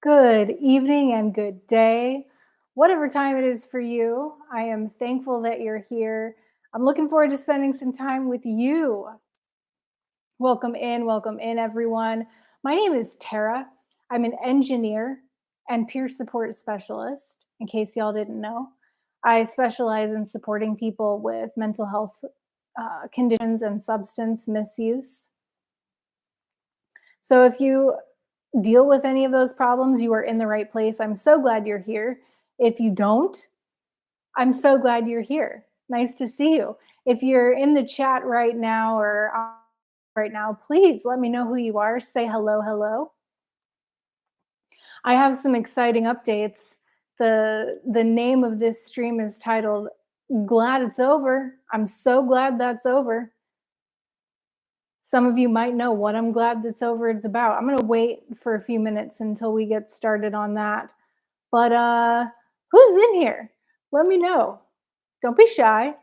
Good evening and good day. Whatever time it is for you, I am thankful that you're here. I'm looking forward to spending some time with you. Welcome in, everyone. My name is Tara. I'm an engineer and peer support specialist, in case y'all didn't know. I specialize in supporting people with mental health conditions and substance misuse. So if you deal with any of those problems, you are in the right place. I'm so glad you're here. If you don't, I'm so glad you're here. Nice to see you. If you're in the chat right now or right now, please let me know who you are. Say hello, hello. I have some exciting updates. The name of this stream is titled Glad It's Over. I'm so glad that's over. Some of you might know what I'm glad that's over it's about. I'm going to wait for a few minutes until we get started on that. But who's in here? Let me know. Don't be shy.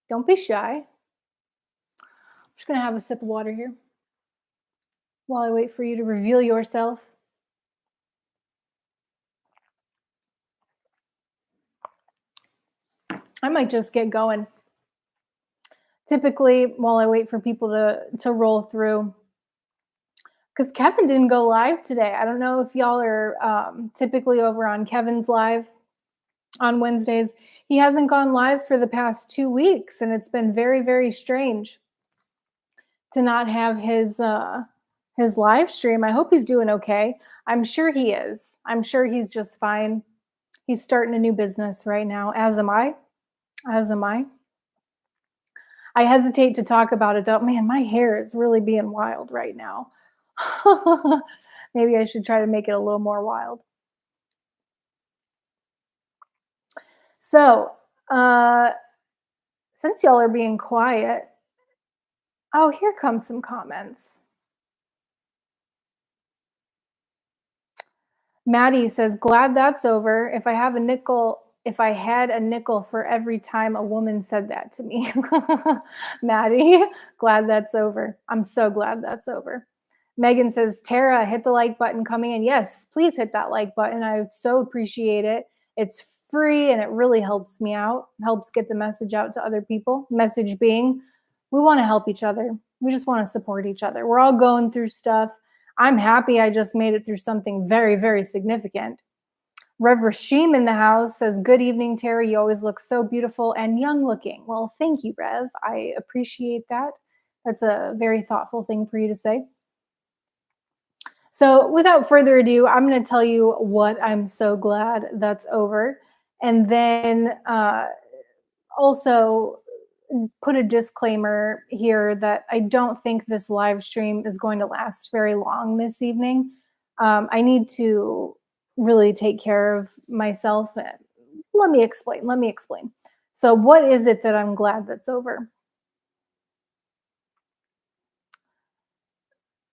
Don't be shy. I'm just going to have a sip of water here while I wait for you to reveal yourself. I might just get going. Typically, while I wait for people to roll through, because Kevin didn't go live today. I don't know if y'all are typically over on Kevin's live on Wednesdays. He hasn't gone live for the past 2 weeks, and it's been very, very strange to not have his live stream. I hope he's doing okay. I'm sure he is. I'm sure he's just fine. He's starting a new business right now, as am I. As am I. I hesitate to talk about it though. Man, my hair is really being wild right now. Maybe I should try to make it a little more wild. So, since y'all are being quiet, oh, here comes some comments. Maddie says, glad that's over. If I had a nickel for every time a woman said that to me. Maddie, glad that's over. I'm so glad that's over. Megan says, Tara, hit the like button coming in. Yes, please hit that like button. I so appreciate it. It's free and it really helps me out, helps get the message out to other people. Message being, we want to help each other. We just want to support each other. We're all going through stuff. I'm happy I just made it through something very, very significant. Rev Rashim in the house says, good evening, Tara. You always look so beautiful and young looking. Well, thank you, Rev. I appreciate that. That's a very thoughtful thing for you to say. So without further ado, I'm going to tell you what I'm so glad that's over. And then also put a disclaimer here that I don't think this live stream is going to last very long this evening. I need to really take care of myself. Let me explain. So what is it that I'm glad that's over?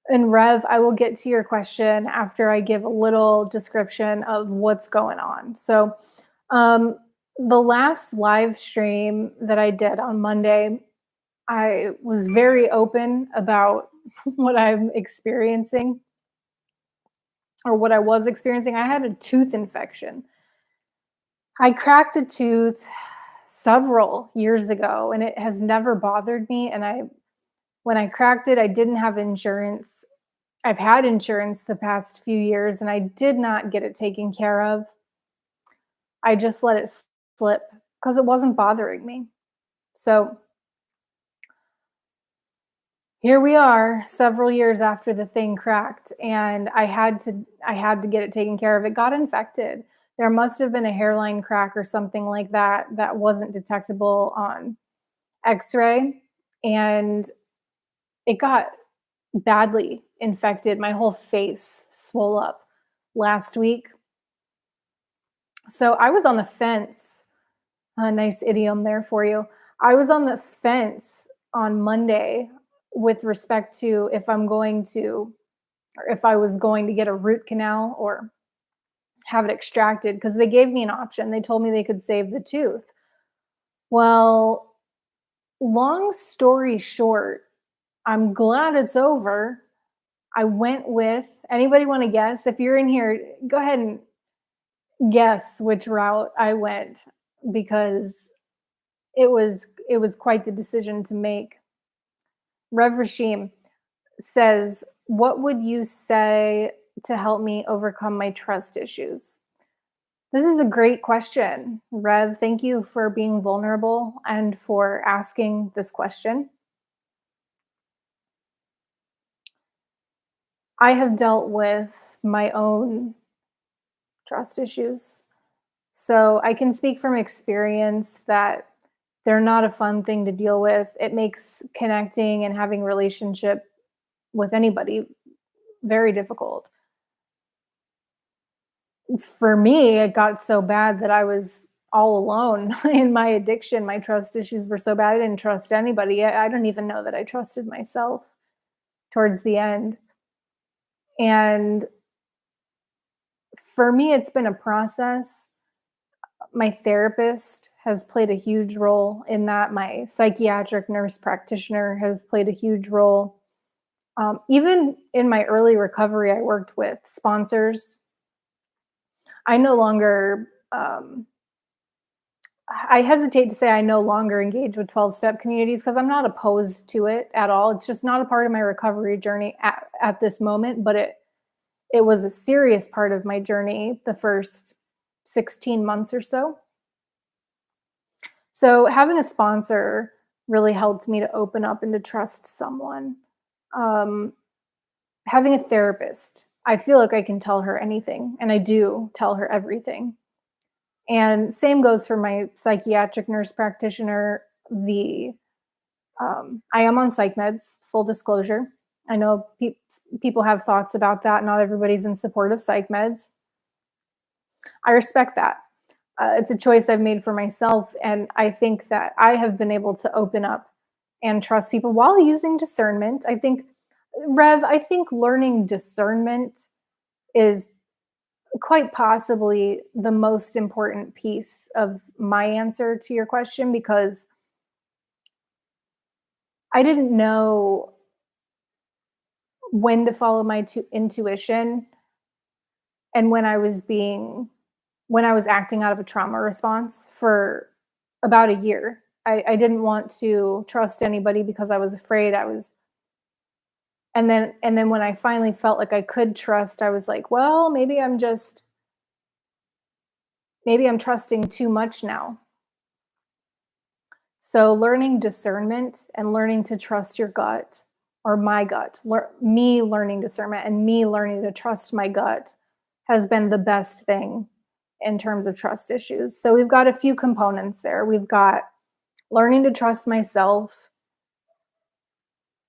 And Rev, I will get to your question after I give a little description of what's going on. So the last live stream that I did on Monday, I was very open about what I'm experiencing or what I was experiencing. I had a tooth infection. I cracked a tooth several years ago and it has never bothered me. And when I cracked it, I didn't have insurance. I've had insurance the past few years and I did not get it taken care of. I just let it slip because it wasn't bothering me. So here we are several years after the thing cracked and I had to get it taken care of. It got infected. There must have been a hairline crack or something like that that wasn't detectable on x-ray, and it got badly infected. My whole face swole up last week. So I was on the fence. A nice idiom there for you. I was on the fence on Monday with respect to if I was going to get a root canal or have it extracted, because they gave me an option. They told me they could save the tooth. Well, long story short, I'm glad it's over. I went with Anybody want to guess? If you're in here, go ahead and guess which route I went because it was quite the decision to make. Rev Rashim says, "What would you say to help me overcome my trust issues?" This is a great question, Rev. Thank you for being vulnerable and for asking this question. I have dealt with my own trust issues. So I can speak from experience that they're not a fun thing to deal with. It makes connecting and having relationship with anybody very difficult. For me, it got so bad that I was all alone in my addiction. My trust issues were so bad I didn't trust anybody. I don't even know that I trusted myself towards the end. And for me, it's been a process. My therapist has played a huge role in that. My psychiatric nurse practitioner has played a huge role. Even in my early recovery, I worked with sponsors. I no longer, I hesitate to say I no longer engage with 12 step communities because I'm not opposed to it at all. It's just not a part of my recovery journey at this moment, but it was a serious part of my journey the first 16 months or so. So having a sponsor really helped me to open up and to trust someone. Um, Having a therapist, I feel like I can tell her anything, and I do tell her everything. And same goes for my psychiatric nurse practitioner. The I am on psych meds. Full disclosure. I know people have thoughts about that. Not everybody's in support of psych meds. I respect that. It's a choice I've made for myself, and I think that I have been able to open up and trust people while using discernment. I think, Rev, I think learning discernment is quite possibly the most important piece of my answer to your question because I didn't know when to follow my intuition and when I was acting out of a trauma response for about a year. I didn't want to trust anybody because I was afraid I was and then when I finally felt like I could trust, I was like, well, maybe I'm trusting too much now. So learning discernment and learning to trust your gut or my gut, me learning discernment and me learning to trust my gut has been the best thing in terms of trust issues. So we've got a few components there. We've got learning to trust myself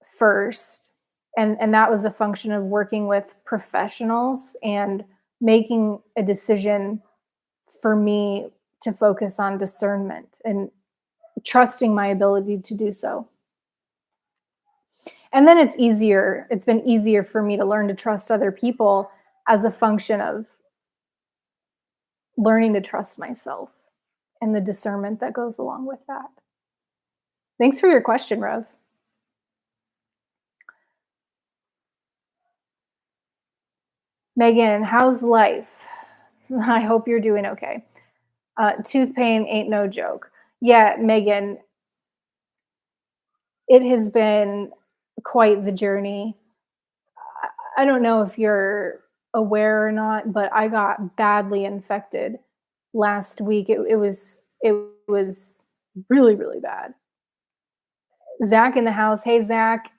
first. And that was a function of working with professionals and making a decision for me to focus on discernment and trusting my ability to do so. And then it's been easier for me to learn to trust other people as a function of learning to trust myself and the discernment that goes along with that. Thanks for your question, Rev. Megan, how's life? I hope you're doing okay. Tooth pain ain't no joke. Yeah, Megan, it has been quite the journey. I don't know if you're aware or not, but I got badly infected last week. It was really, really bad. Zach in the house. Hey, Zach.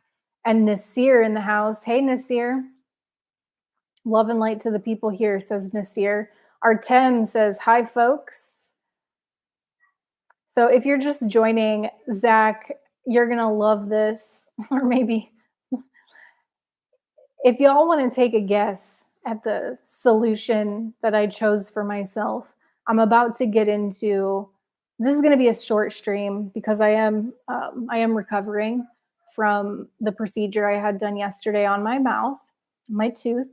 And Nasir in the house. Hey, Nasir. Love and light to the people here, says Nasir. Artem says, hi, folks. So if you're just joining, Zach, you're going to love this. Or maybe if y'all want to take a guess at the solution that I chose for myself, I'm about to get into this is going to be a short stream because I am recovering from the procedure I had done yesterday on my mouth, my tooth.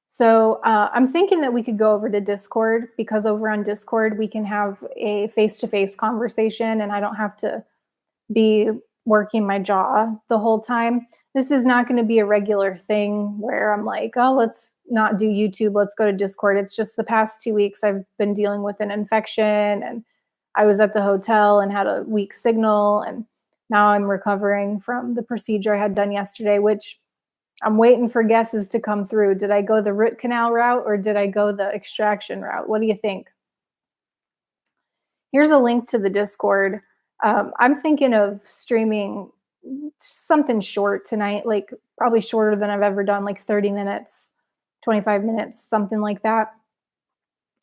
So I'm thinking that we could go over to Discord because over on Discord we can have a face-to-face conversation, and I don't have to be working my jaw the whole time. This is not going to be a regular thing where I'm like, oh, let's not do YouTube, let's go to Discord. It's just the past 2 weeks I've been dealing with an infection, and I was at the hotel and had a weak signal. And now I'm recovering from the procedure I had done yesterday, which I'm waiting for guesses to come through. Did I go the root canal route or did I go the extraction route? What do you think? Here's a link to the Discord. I'm thinking of streaming something short tonight, like probably shorter than I've ever done, like 30 minutes, 25 minutes, something like that.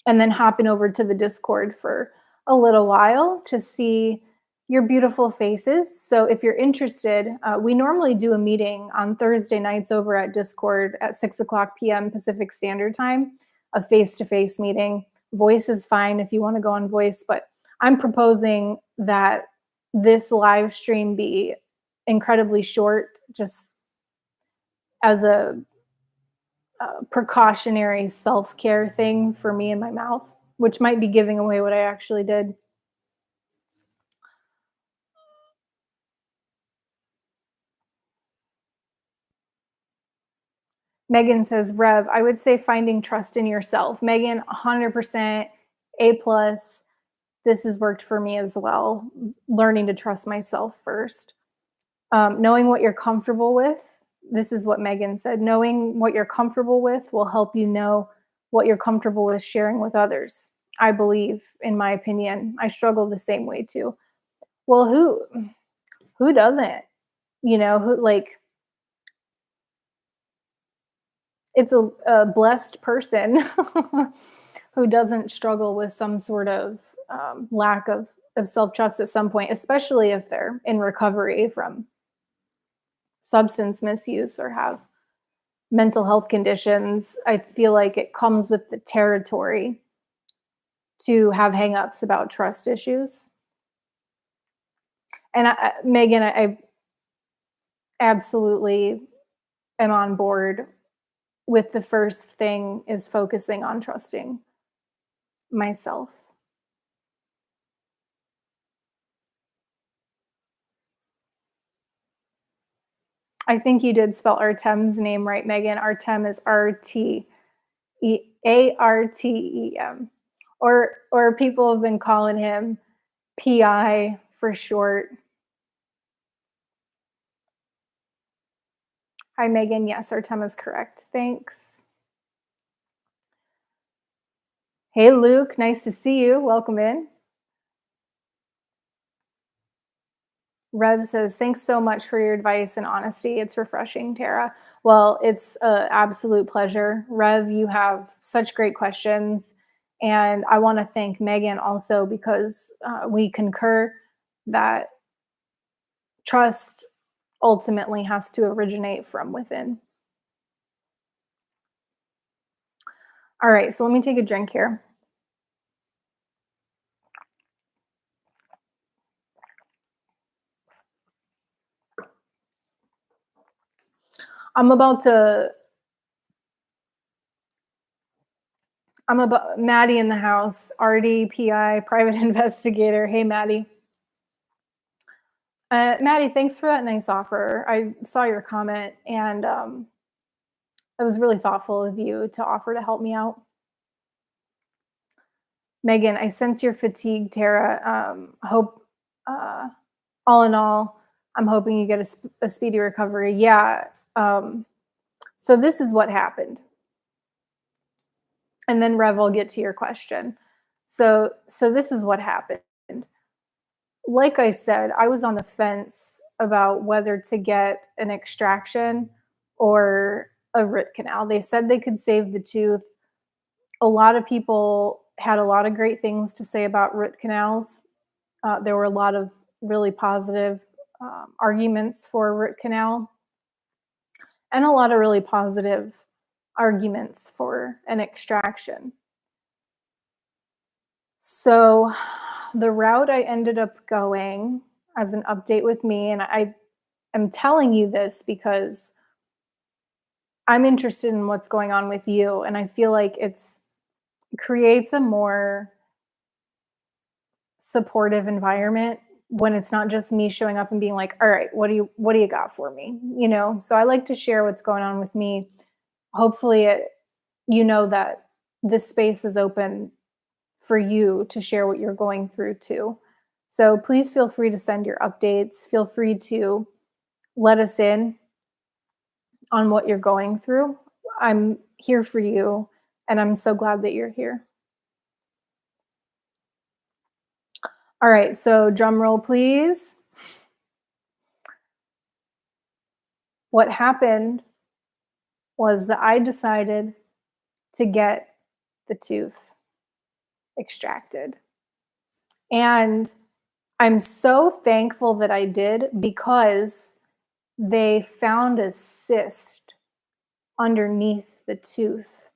And then hopping over to the Discord for a little while to see your beautiful faces. So if you're interested, we normally do a meeting on Thursday nights over at Discord at 6 o'clock p.m. Pacific Standard Time, a face to face meeting. Voice is fine if you want to go on voice, but I'm proposing that this live stream be incredibly short, just as a precautionary self care thing for me and my mouth, which might be giving away what I actually did. Megan says, Rev, I would say finding trust in yourself. Megan, 100% A plus. This has worked for me as well. Learning to trust myself first. Knowing what you're comfortable with. This is what Megan said. Knowing what you're comfortable with will help you know what you're comfortable with sharing with others. I believe, in my opinion, I struggle the same way too. Well, who doesn't? Who like it's a blessed person who doesn't struggle with some sort of lack of self trust at some point, especially if they're in recovery from substance misuse or have mental health conditions. I feel like it comes with the territory to have hangups about trust issues. And Megan, I absolutely am on board with the first thing is focusing on trusting myself. I think you did spell Artem's name right, Megan. Artem is Artem, or people have been calling him PI for short. Hi, Megan. Yes, Artem is correct. Thanks. Hey, Luke. Nice to see you. Welcome in. Rev says, thanks so much for your advice and honesty. It's refreshing, Tara. Well, it's an absolute pleasure. Rev, you have such great questions. And I want to thank Megan also because we concur that trust ultimately has to originate from within. All right, so let me take a drink here. I'm about Maddie in the house, RDPI, private investigator. Hey, Maddie. Maddie, thanks for that nice offer. I saw your comment, and it was really thoughtful of you to offer to help me out. Megan, I sense you're fatigued, Tara. Hope, all in all, I'm hoping you get a speedy recovery. Yeah. So this is what happened. And then Rev, I'll get to your question. So this is what happened. Like I said, I was on the fence about whether to get an extraction or a root canal. They said they could save the tooth. A lot of people had a lot of great things to say about root canals. There were a lot of really positive arguments for a root canal and a lot of really positive arguments for an extraction. So the route I ended up going as an update with me, and I am telling you this because I'm interested in what's going on with you, and I feel like it creates a more supportive environment when it's not just me showing up and being like, all right, what do you got for me? So I like to share what's going on with me. Hopefully that this space is open for you to share what you're going through too. So please feel free to send your updates. Feel free to let us in on what you're going through. I'm here for you, and I'm so glad that you're here. All right, so drum roll, please. What happened was that I decided to get the tooth extracted. And I'm so thankful that I did because they found a cyst underneath the tooth.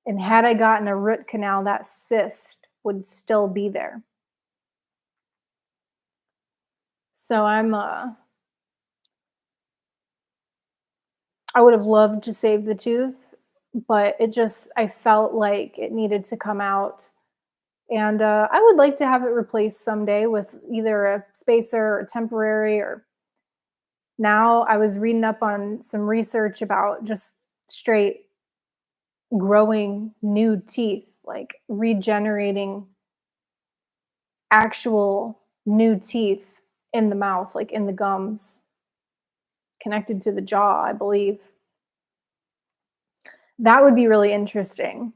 And had I gotten a root canal, that cyst would still be there. So I would have loved to save the tooth, but I felt like it needed to come out. And I would like to have it replaced someday with either a spacer or temporary. Or now I was reading up on some research about just straight growing new teeth, like regenerating actual new teeth in the mouth, like in the gums, connected to the jaw, I believe. That would be really interesting.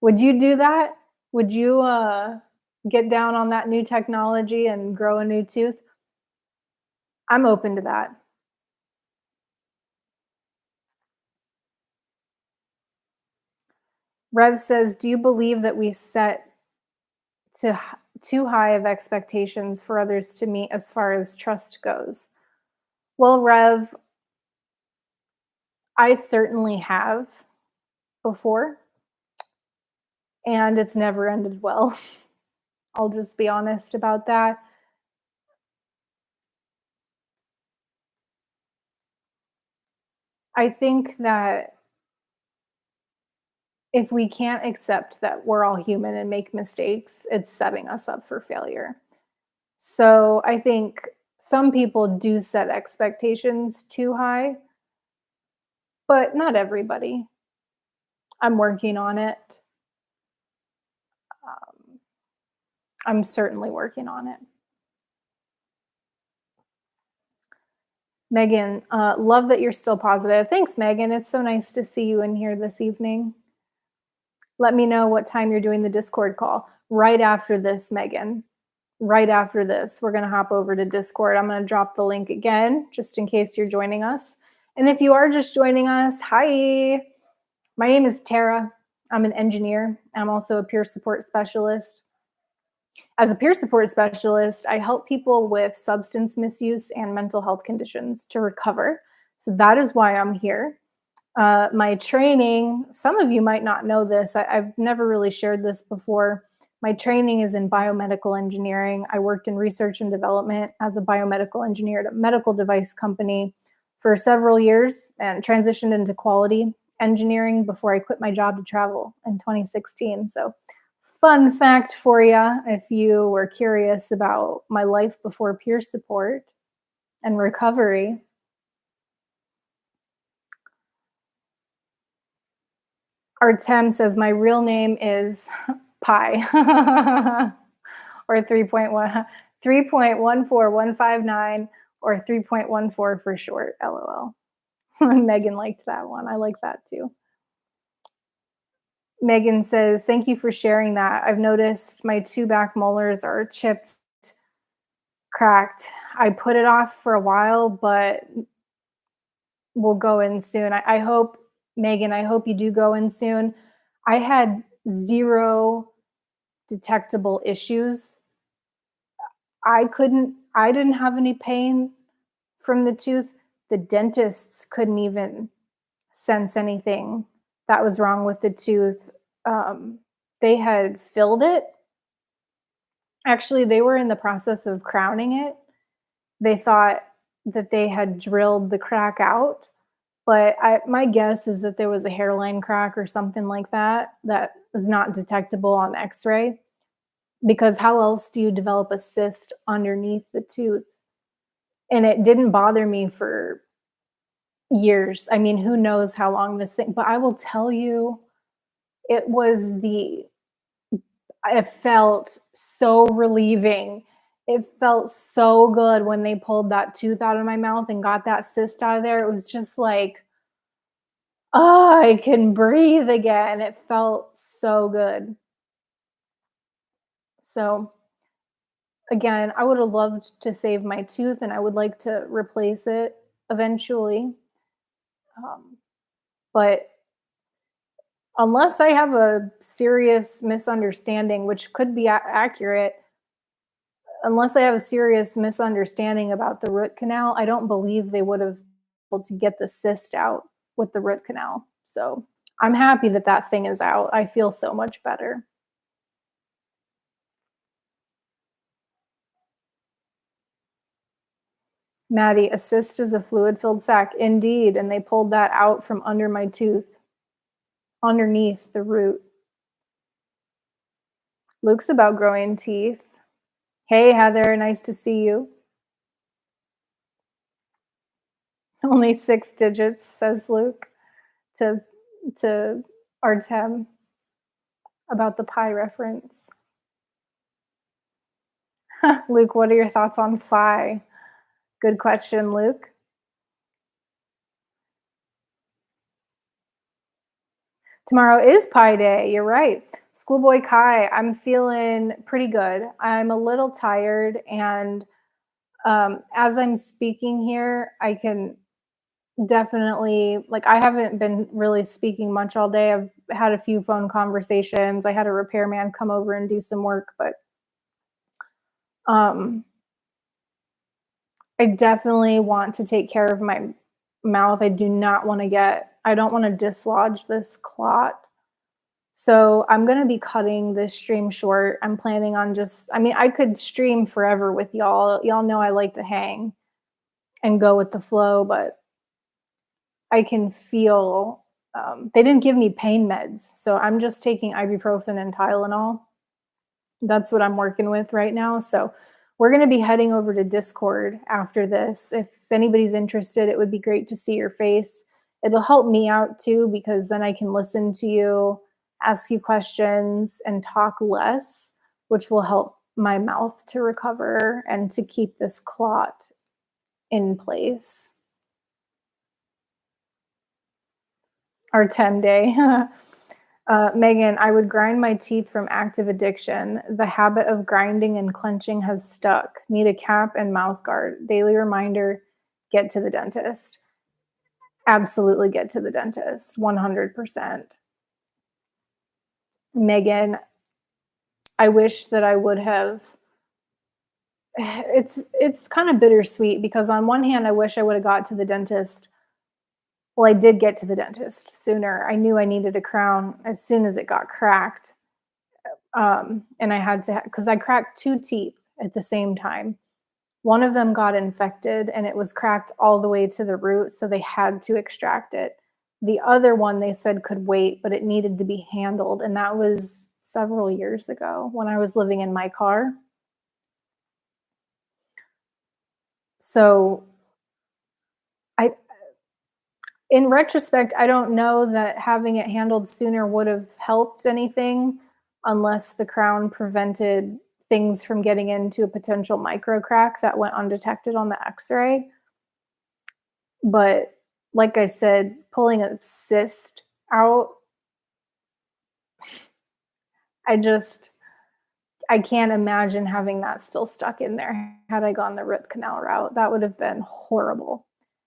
Would you do that? Would you get down on that new technology and grow a new tooth? I'm open to that. Rev says, "Do you believe that we set too high of expectations for others to meet as far as trust goes?" Well, Rev, I certainly have before, and it's never ended well. I'll just be honest about that. I think that if we can't accept that we're all human and make mistakes, it's setting us up for failure. So I think some people do set expectations too high, but not everybody. I'm working on it. Um, I'm certainly working on it. Megan, love that you're still positive. Thanks, Megan. It's so nice to see you in here this evening. Let me know what time you're doing the Discord call. Right after this, Megan. Right after this, we're going to hop over to Discord. I'm going to drop the link again, just in case you're joining us. And if you are just joining us, hi. My name is Tara. I'm an engineer. I'm also a peer support specialist. As a peer support specialist, I help people with substance misuse and mental health conditions to recover. So that is why I'm here. My training, some of you might not know this. I've never really shared this before. My training is in biomedical engineering. I worked in research and development as a biomedical engineer at a medical device company for several years and transitioned into quality engineering before I quit my job to travel in 2016. So, fun fact for you if you were curious about my life before peer support and recovery. Artem says my real name is Pi or 3.14159 or 3.14 for short. LOL. Megan liked that one. I like that too. Megan says, "Thank you for sharing that. I've noticed my two back molars are chipped, cracked. I put it off for a while, but we'll go in soon." I hope, Megan, I hope you do go in soon. I had zero detectable issues. I didn't have any pain from the tooth. The dentists couldn't even sense anything that was wrong with the tooth. Um, they had filled it. Actually, they were in the process of crowning it. They thought that they had drilled the crack out, but my guess is that there was a hairline crack or something like that that was not detectable on X-ray. because how else do you develop a cyst underneath the tooth? And it didn't bother me for years. I mean, who knows how long this thing, but I will tell you, it was the it felt so relieving. It felt so good when they pulled that tooth out of my mouth and got that cyst out of there. It was just like, "Oh, I can breathe again." It felt so good. So, again, I would have loved to save my tooth, and I would like to replace it eventually, um, but unless I have a serious misunderstanding, which could be accurate, unless I have a serious misunderstanding about the root canal, I don't believe they would have been able to get the cyst out with the root canal. So I'm happy that that thing is out. I feel so much better. Maddie, a cyst is a fluid filled sac. Indeed. And they pulled that out from under my tooth, underneath the root. Luke's about growing teeth. Hey, Heather, nice to see you. Only 6 digits, says Luke to to Artem about the pie reference. Luke, what are your thoughts on phi? Good question, Luke. Tomorrow is Pi Day. You're right. Schoolboy Kai, I'm feeling pretty good. I'm a little tired, and as I'm speaking here, I can definitely, like, I haven't been really speaking much all day. I've had a few phone conversations. I had a repairman come over and do some work, but um, I definitely want to take care of my mouth. I don't want to dislodge this clot. So I'm going to be cutting this stream short. I'm planning on I mean, I could stream forever with y'all. Y'all know I like to hang and go with the flow, but I can feel they didn't give me pain meds. So I'm just taking ibuprofen and Tylenol. That's what I'm working with right now. So we're going to be heading over to Discord after this. If anybody's interested, it would be great to see your face. It'll help me out too, because then I can listen to you, ask you questions, and talk less, which will help my mouth to recover and to keep this clot in place. Our 10 day. Megan, I would grind my teeth from active addiction. The habit of grinding and clenching has stuck. Need a cap and mouth guard. Daily reminder, get to the dentist. Absolutely get to the dentist. 100%. Megan, I wish that I would have. It's kind of bittersweet because on one hand, I wish I would have got to the dentist. Well, I did get to the dentist sooner. I knew I needed a crown as soon as it got cracked. And I had to, because I cracked 2 teeth at the same time. One of them got infected and it was cracked all the way to the root, so they had to extract it. The other one they said could wait, but it needed to be handled, and that was several years ago when I was living in my car. So I in retrospect, I don't know that having it handled sooner would have helped anything unless the crown prevented things from getting into a potential micro crack that went undetected on the x-ray. But like I said, pulling a cyst out, I just I can't imagine having that still stuck in there had I gone the root canal route. That would have been horrible.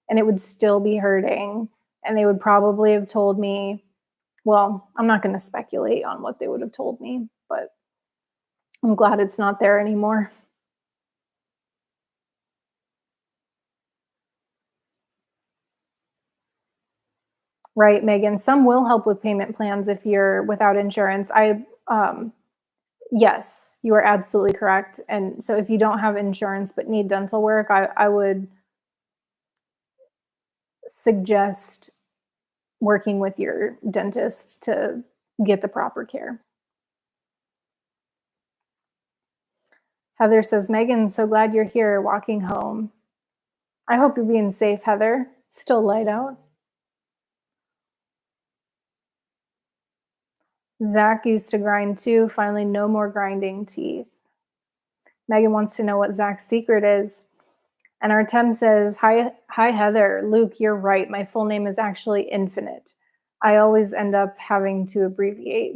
And it would still be hurting. And they would probably have told me, well, I'm not going to speculate on what they would have told me, but I'm glad it's not there anymore. Right, Megan. Some will help with payment plans if you're without insurance. Yes, you are absolutely correct. And so if you don't have insurance but need dental work, I would suggest working with your dentist to get the proper care. Heather says, Megan, so glad you're here walking home. I hope you're being safe, Heather. It's still light out. Zach used to grind too. Finally, no more grinding teeth. Megan wants to know what Zach's secret is. And Artem says, hi, Heather. Luke, you're right. My full name is actually Infinite. I always end up having to abbreviate.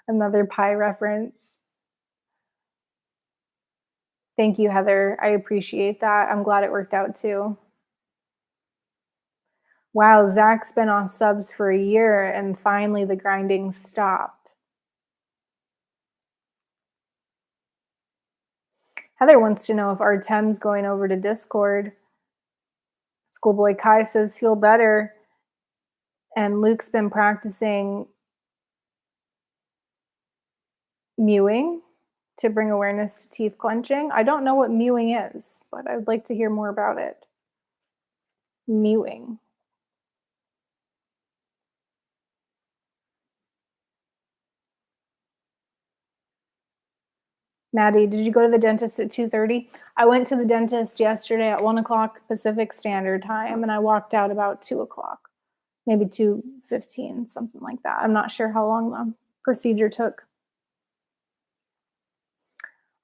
Another pie reference. Thank you, Heather. I appreciate that. I'm glad it worked out too. Wow, Zach's been off subs for a year and finally the grinding stopped. Heather wants to know if Artem's going over to Discord. Schoolboy Kai says, feel better. And Luke's been practicing mewing to bring awareness to teeth clenching. I don't know what mewing is, but I would like to hear more about it. Mewing. Maddie, did you go to the dentist at 2:30? I went to the dentist yesterday at 1 o'clock Pacific Standard Time, and I walked out about 2 o'clock, maybe 2:15, something like that. I'm not sure how long the procedure took.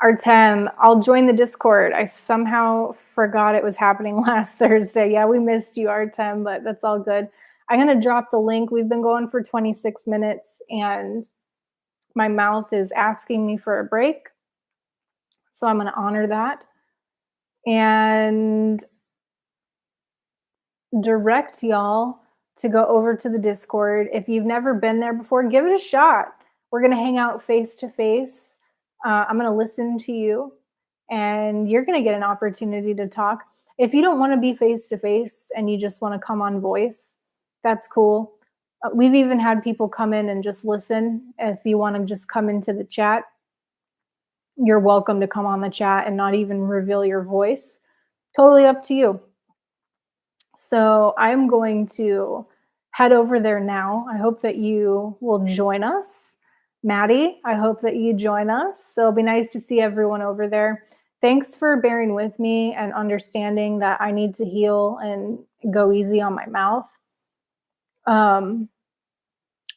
Artem, I'll join the Discord. I somehow forgot it was happening last Thursday. Yeah, we missed you, Artem, but that's all good. I'm going to drop the link. We've been going for 26 minutes, and my mouth is asking me for a break. So I'm going to honor that and direct y'all to go over to the Discord. If you've never been there before, give it a shot. We're going to hang out face to face. I'm going to listen to you, and you're going to get an opportunity to talk. If you don't want to be face to face and you just want to come on voice, that's cool. We've even had people come in and just listen. If you want to just come into the chat, you're welcome to come on the chat and not even reveal your voice. Totally up to you. So I'm going to head over there now. I hope that you will join us. Maddie, I hope that you join us. So it'll be nice to see everyone over there. Thanks for bearing with me and understanding that I need to heal and go easy on my mouth.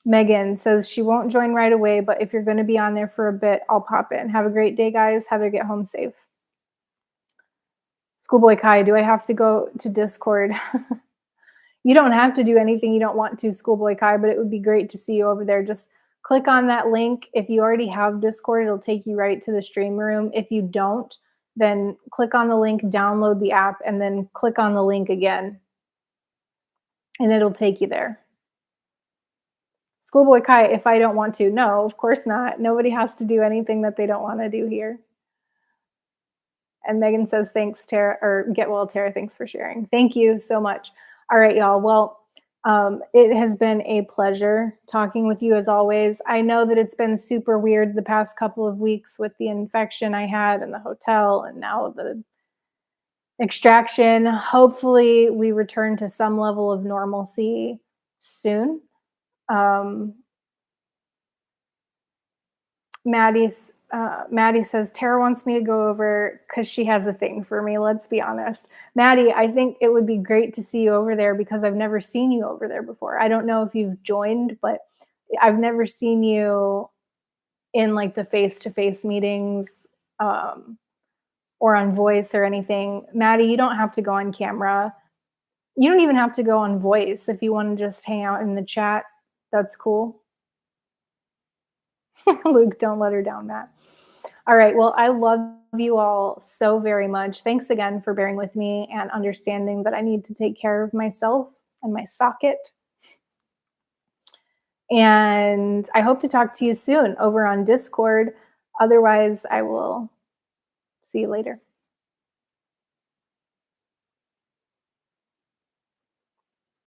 Megan says she won't join right away, but if you're going to be on there for a bit, I'll pop in. Have a great day, guys. Heather, get home safe. Schoolboy Kai, do I have to go to Discord? You don't have to do anything you don't want to, Schoolboy Kai, but it would be great to see you over there. Just click on that link. If you already have Discord, it'll take you right to the stream room. If you don't, then click on the link, download the app, and then click on the link again, and it'll take you there. Schoolboy Kai, if I don't want to. No, of course not. Nobody has to do anything that they don't want to do here. And Megan says, thanks, Tara, or get well, Tara. Thanks for sharing. Thank you so much. All right, y'all. Well, it has been a pleasure talking with you as always. I know that it's been super weird the past couple of weeks with the infection I had in the hotel and now the extraction. Hopefully we return to some level of normalcy soon. Maddie says, Tara wants me to go over because she has a thing for me. Let's be honest. Maddie, I think it would be great to see you over there because I've never seen you over there before. I don't know if you've joined, but I've never seen you in like the face-to-face meetings or on voice or anything. Maddie, you don't have to go on camera. You don't even have to go on voice if you want to just hang out in the chat. That's cool. Luke, don't let her down, Matt. All right. Well, I love you all so very much. Thanks again for bearing with me and understanding that I need to take care of myself and my socket. And I hope to talk to you soon over on Discord. Otherwise, I will see you later.